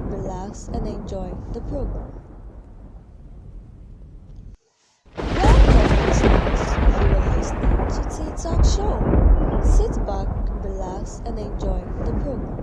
relax, and enjoy the program. Welcome, listeners. You are listening to Tea Talk Show. Sit back, relax, and enjoy the program.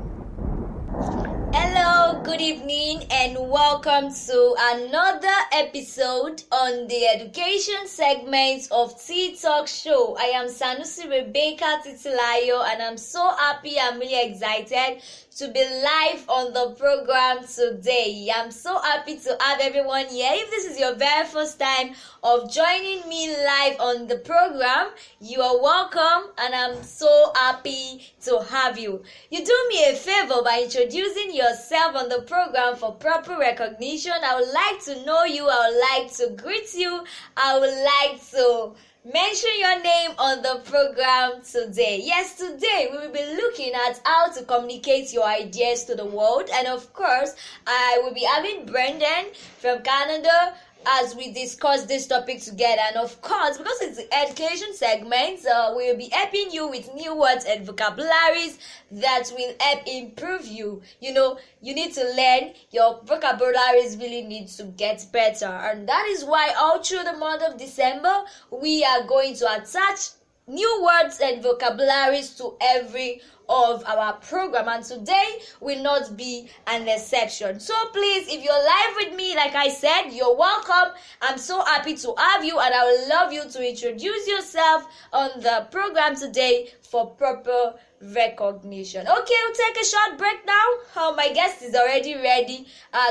Hello, good evening, and welcome to another episode on the education segment of Tea Talk Show. I am Sanusi Rebecca Titilayo, and I'm so happy and really excited to be live on the program today. I'm so happy to have everyone here. If this is your very first time of joining me live on the program, you are welcome, and I'm so happy to have you. You do me a favor by introducing yourself on the program for proper recognition. I would like to know you. I would like to greet you. I would like to mention your name on the program today. Yes, today we will be looking at how to communicate your ideas to the world, and of course I will be having Brendan from Canada as we discuss this topic together. And of course, because it's the education segment, we'll be helping you with new words and vocabularies that will help improve you. You know, you need to learn. Your vocabularies really need to get better, and that is why all through the month of December we are going to attach new words and vocabularies to every of our program, and today will not be an exception. So please, if you're live with me, like I said, you're welcome. I'm so happy to have you, and I would love you to introduce yourself on the program today for proper recognition. Okay, we'll take a short break now. My guest is already ready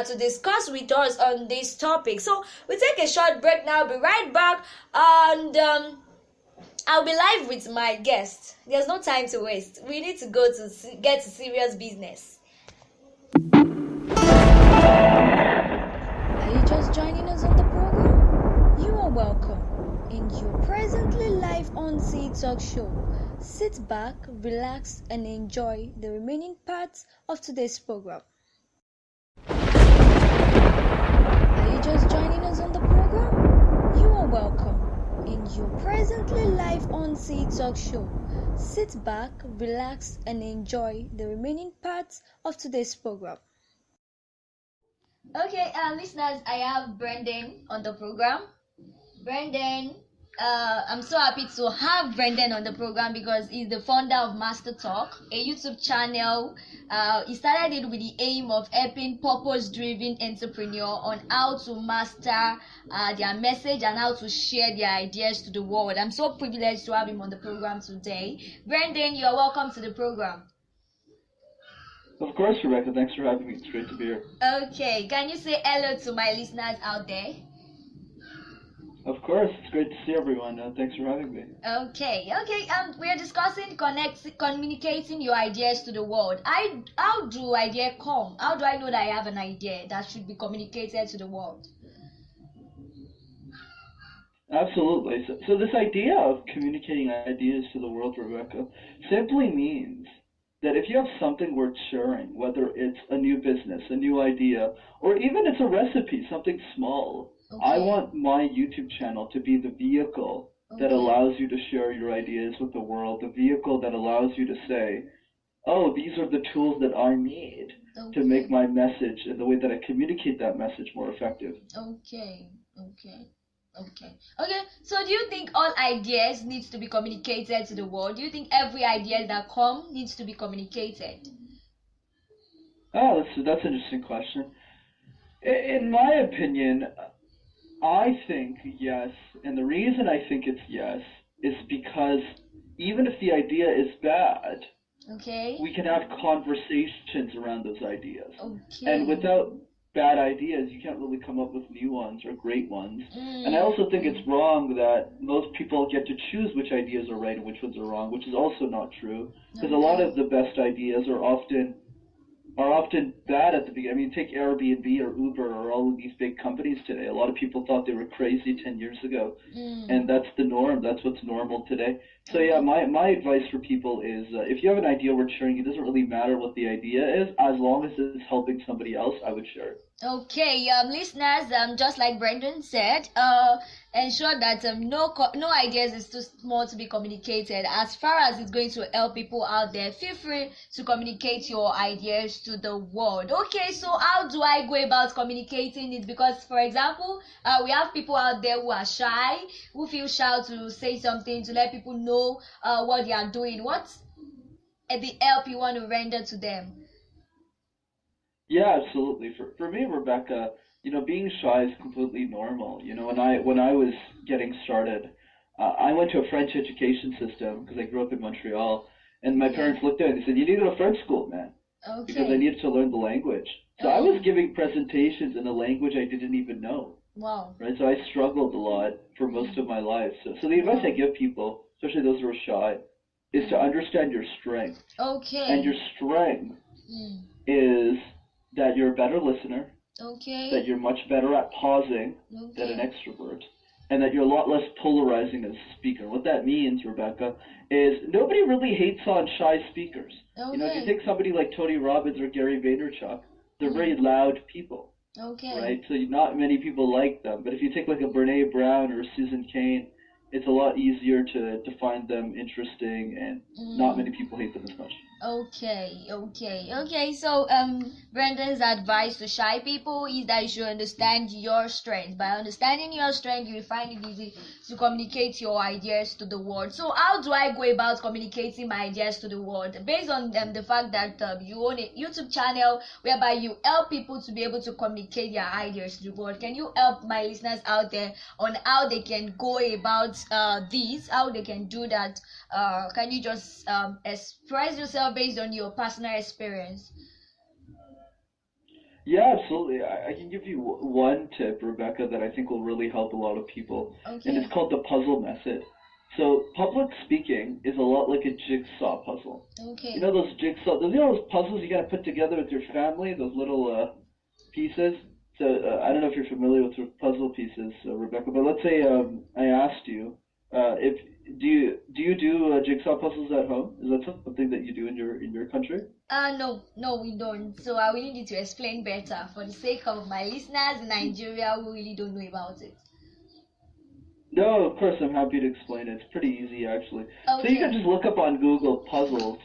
to discuss with us on this topic, so we'll take a short break now. Be right back, and I'll be live with my guest. There's no time to waste. We need to go to get to serious business. Are you just joining us on the program? You are welcome, and you're presently live on Tea Talk Show. Sit back, relax, and enjoy the remaining parts of today's program. Are you just joining us on the program? You are welcome, and you're presently live on Tea Talk Show. Sit back, relax, and enjoy the remaining parts of today's program. Okay, listeners, I have Brendan on the program. Brendan, I'm so happy to have Brendan on the program because he's the founder of Master Talk, a YouTube channel. He started it with the aim of helping purpose-driven entrepreneur on how to master their message and how to share their ideas to the world. I'm so privileged to have him on the program today. Brendan, you are welcome to the program. Of course, Rebecca. Thanks for having me. It's great to be here. Okay, can you say hello to my listeners out there? Of course, it's great to see everyone. Thanks for having me. Okay. We are discussing communicating your ideas to the world. How do ideas come? How do I know that I have an idea that should be communicated to the world? Absolutely. So this idea of communicating ideas to the world, Rebecca, simply means that if you have something worth sharing, whether it's a new business, a new idea, or even it's a recipe, something small, Okay. I want my YouTube channel to be the vehicle that allows you to share your ideas with the world, the vehicle that allows you to say, oh, these are the tools that I need to make my message and the way that I communicate that message more effective. Okay. So do you think all ideas needs to be communicated to the world? Do you think every idea that comes needs to be communicated? Oh, that's an interesting question. In my opinion, I think yes, and the reason I think it's yes is because even if the idea is bad, we can have conversations around those ideas. And without bad ideas, you can't really come up with new ones or great ones. And I also think it's wrong that most people get to choose which ideas are right and which ones are wrong, which is also not true, because a lot of the best ideas are often bad at the beginning. I mean, take Airbnb or Uber or all of these big companies today. A lot of people thought they were crazy 10 years ago, and that's the norm. That's what's normal today. So yeah, my advice for people is if you have an idea worth sharing, it doesn't really matter what the idea is, as long as it's helping somebody else, I would share it. Okay, listeners, just like Brendan said, ensure that no ideas is too small to be communicated. As far as it's going to help people out there, feel free to communicate your ideas to the world. Okay, so how do I go about communicating it? Because, for example, we have people out there who are shy, who feel shy to say something, to let people know what they are doing. What's the help you want to render to them? Yeah, absolutely. For me, Rebecca, being shy is completely normal. When I was getting started, I went to a French education system because I grew up in Montreal, and my Okay. parents looked at it and said, "You need to go to French school, man," because I Okay. needed to learn the language. So I was giving presentations in a language I didn't even know, Wow. right? So I struggled a lot for most of Mm. my life. So the advice I Wow. give people, especially those who are shy, is to Mm. understand your strength. And your Okay. strength Mm. is that you're a better listener, that Okay. you're much better at pausing than an Okay. extrovert, and that you're a lot less polarizing as a speaker. What that means, Rebecca, is nobody really hates on shy speakers. If you Okay. take somebody like Tony Robbins or Gary Vaynerchuk, they're very Mm. loud people, Okay. right? So not many people like them. But if you take like a Brene Brown or a Susan Cain, it's a lot easier to find them interesting, and not many Mm. people hate them as much. Okay. So, Brendan's advice to shy people is that you should understand your strength. By understanding your strength, you will find it easy to communicate your ideas to the world. So, how do I go about communicating my ideas to the world? Based on the fact that you own a YouTube channel whereby you help people to be able to communicate their ideas to the world, can you help my listeners out there on how they can go about this, how they can do that? Can you just express yourself based on your personal experience? Yeah, absolutely. I can give you one tip, Rebecca, that I think will really help a lot of people, and it's Okay. called the puzzle method. So public speaking is a lot like a jigsaw puzzle. You Okay. know those puzzles you gotta put together with your family, those little pieces. So I don't know if you're familiar with puzzle pieces, Rebecca, but let's say I asked you, if do you do jigsaw puzzles at home? Is that something that you do in your country? No, we don't. So I will need you to explain better for the sake of my listeners in Nigeria who really don't know about it. No, of course, I'm happy to explain it. It's pretty easy, actually. So you can Okay. just look up on Google puzzles.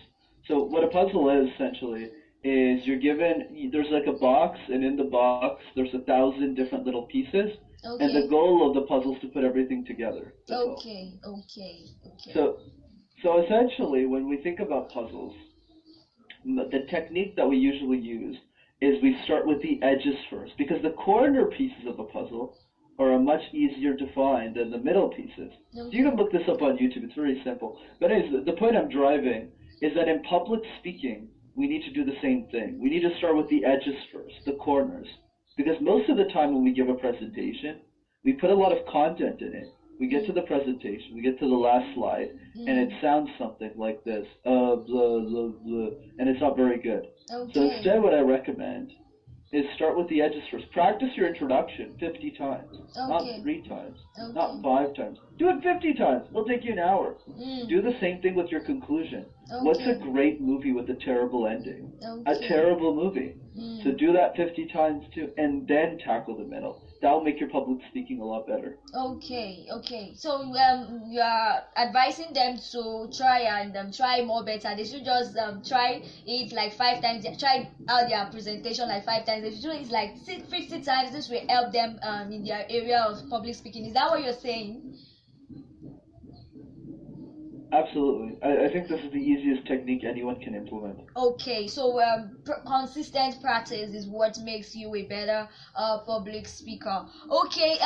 So what a puzzle is essentially is there's like a box, and in the box there's 1,000 different little pieces, and the Okay. goal of the puzzle is to put everything together. That's all. Okay. So so essentially, when we think about puzzles, the technique that we usually use is we start with the edges first, because the corner pieces of a puzzle are much easier to find than the middle pieces. So you Okay. can look this up on YouTube. It's very simple. But anyways, the point I'm driving is that in public speaking, we need to do the same thing. We need to start with the edges first, the corners, because most of the time when we give a presentation, we put a lot of content in it. We get to Mm. the presentation, we get to the last slide, and it Mm. sounds something like this, blah, blah, blah, and it's not very good. So Okay. instead, what I recommend is start with the edges first. Practice your introduction 50 times, not Okay. 3 times, not Okay. 5 times. Do it 50 times. It'll take you an hour. Do Mm. the same thing with your conclusion. What's a Okay. great movie with a terrible ending? A Okay. terrible movie. So Mm. do that 50 times too, and then tackle the middle. That'll make your public speaking a lot better. Okay. So you are advising them to try and try more better. They should just try it like 5 times. Try out their presentation like 5 times. They should do it like 50 times. This will help them in their area of public speaking. Is that what you're saying? Absolutely. I think this is the easiest technique anyone can implement. Okay, so consistent practice is what makes you a better public speaker. Okay,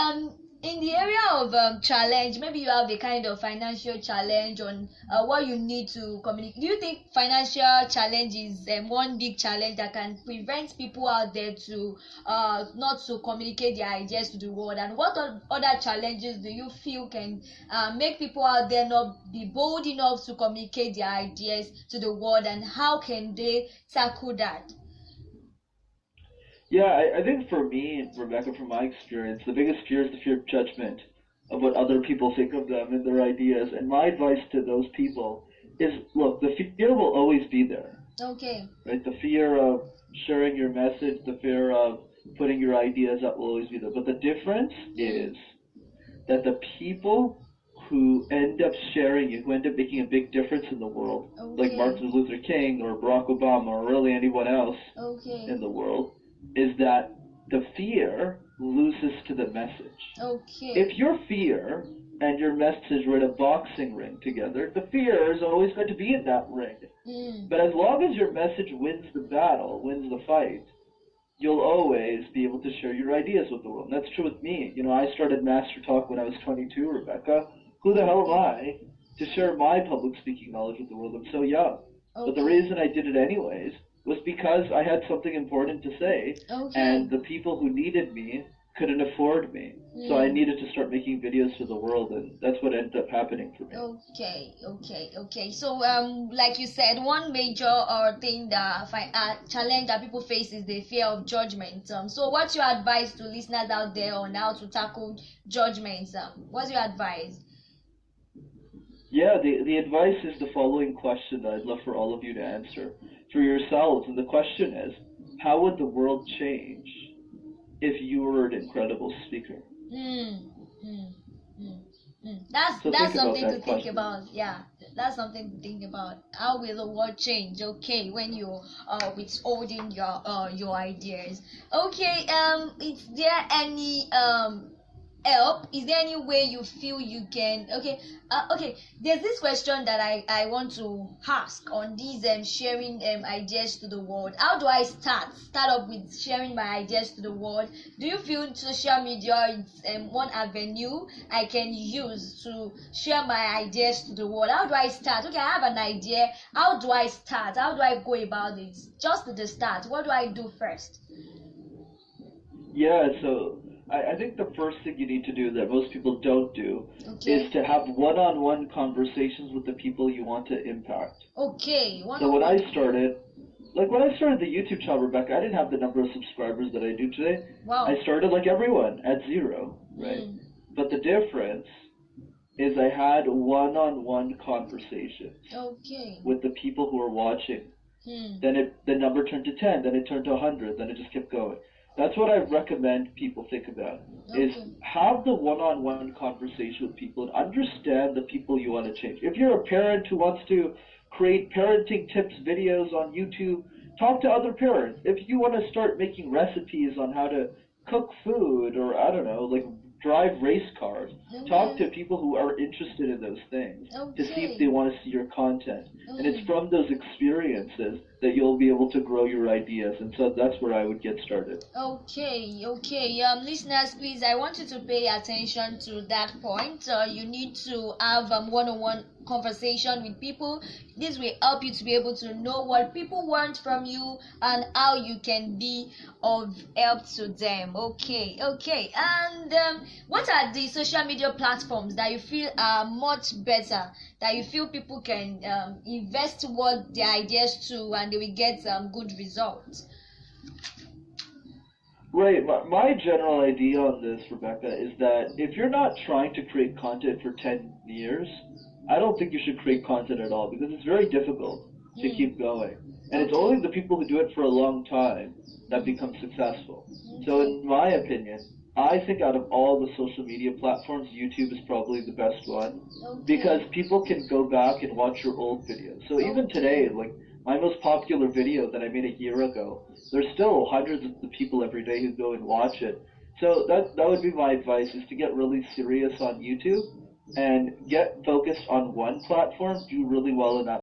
in the area of challenge, maybe you have a kind of financial challenge on what you need to communicate. Do you think financial challenge is one big challenge that can prevent people out there to not to communicate their ideas to the world? And what other challenges do you feel can make people out there not be bold enough to communicate their ideas to the world, and how can they tackle that? Yeah, I think for me, Rebecca, from my experience, the biggest fear is the fear of judgment, of what other people think of them and their ideas. And my advice to those people is, look, the fear will always be there, Okay. right? The fear of sharing your message, the fear of putting your ideas up will always be there. But the difference is that the people who end up sharing it, who end up making a big difference in the world, like Martin Luther King or Barack Obama or really anyone else in the world, is that the fear loses to the message. If your fear and your message were in a boxing ring together, the fear is always going to be in that ring. But as long as your message wins the battle, wins the fight, you'll always be able to share your ideas with the world. And that's true with me. You know, I started Master Talk when I was 22, Rebecca. Who the hell am I to share my public speaking knowledge with the world? I'm so young. But the reason I did it anyways was because I had something important to say, and the people who needed me couldn't afford me. So I needed to start making videos for the world, and that's what ended up happening for me. Okay. So, like you said, one major thing that challenge that people face is the fear of judgment. So what's your advice to listeners out there on how to tackle judgments? What's your advice? Yeah, the advice is the following question that I'd love for all of you to answer for yourselves. And the question is, how would the world change if you were an incredible speaker? That's something to think about. Yeah, that's something to think about. How will the world change? Okay, when you withholding your ideas. Okay, is there any help? Is there any way you feel you can? Okay, there's this question that I want to ask on these sharing ideas to the world. How do I start up with sharing my ideas to the world? Do you feel social media is one avenue I can use to share my ideas to the world? How do I start? Okay, I have an idea. How do I start? How do I go about it? Just the start. What do I do first? Yeah, so I think the first thing you need to do that most people don't do is to have one-on-one conversations with the people you want to impact. So when I started the YouTube channel, Rebecca, I didn't have the number of subscribers that I do today. I started like everyone at 0, right? But the difference is I had one-on-one conversations with the people who were watching. Then the number turned to 10, then it turned to 100, then it just kept going. That's what I recommend people think about, is have the one-on-one conversation with people and understand the people you want to change. If you're a parent who wants to create parenting tips videos on YouTube, talk to other parents. If you want to start making recipes on how to cook food or, I don't know, like drive race cars, talk to people who are interested in those things to see if they want to see your content. And it's from those experiences that you'll be able to grow your ideas. And so that's where I would get started. Okay. Listeners, please, I want you to pay attention to that point. You need to have one-on-one conversation with people. This will help you to be able to know what people want from you and how you can be of help to them. Okay. And what are the social media platforms that you feel are much better, that you feel people can invest toward their ideas to, and they will get good results? Right. My general idea on this, Rebecca, is that if you're not trying to create content for 10 years, I don't think you should create content at all, because it's very difficult to keep going. And it's only the people who do it for a long time that become successful. So in my opinion, I think out of all the social media platforms, YouTube is probably the best one, because people can go back and watch your old videos. So even today, like my most popular video that I made a year ago, there's still hundreds of people every day who go and watch it. So that would be my advice, is to get really serious on YouTube and get focused on one platform, do really well in that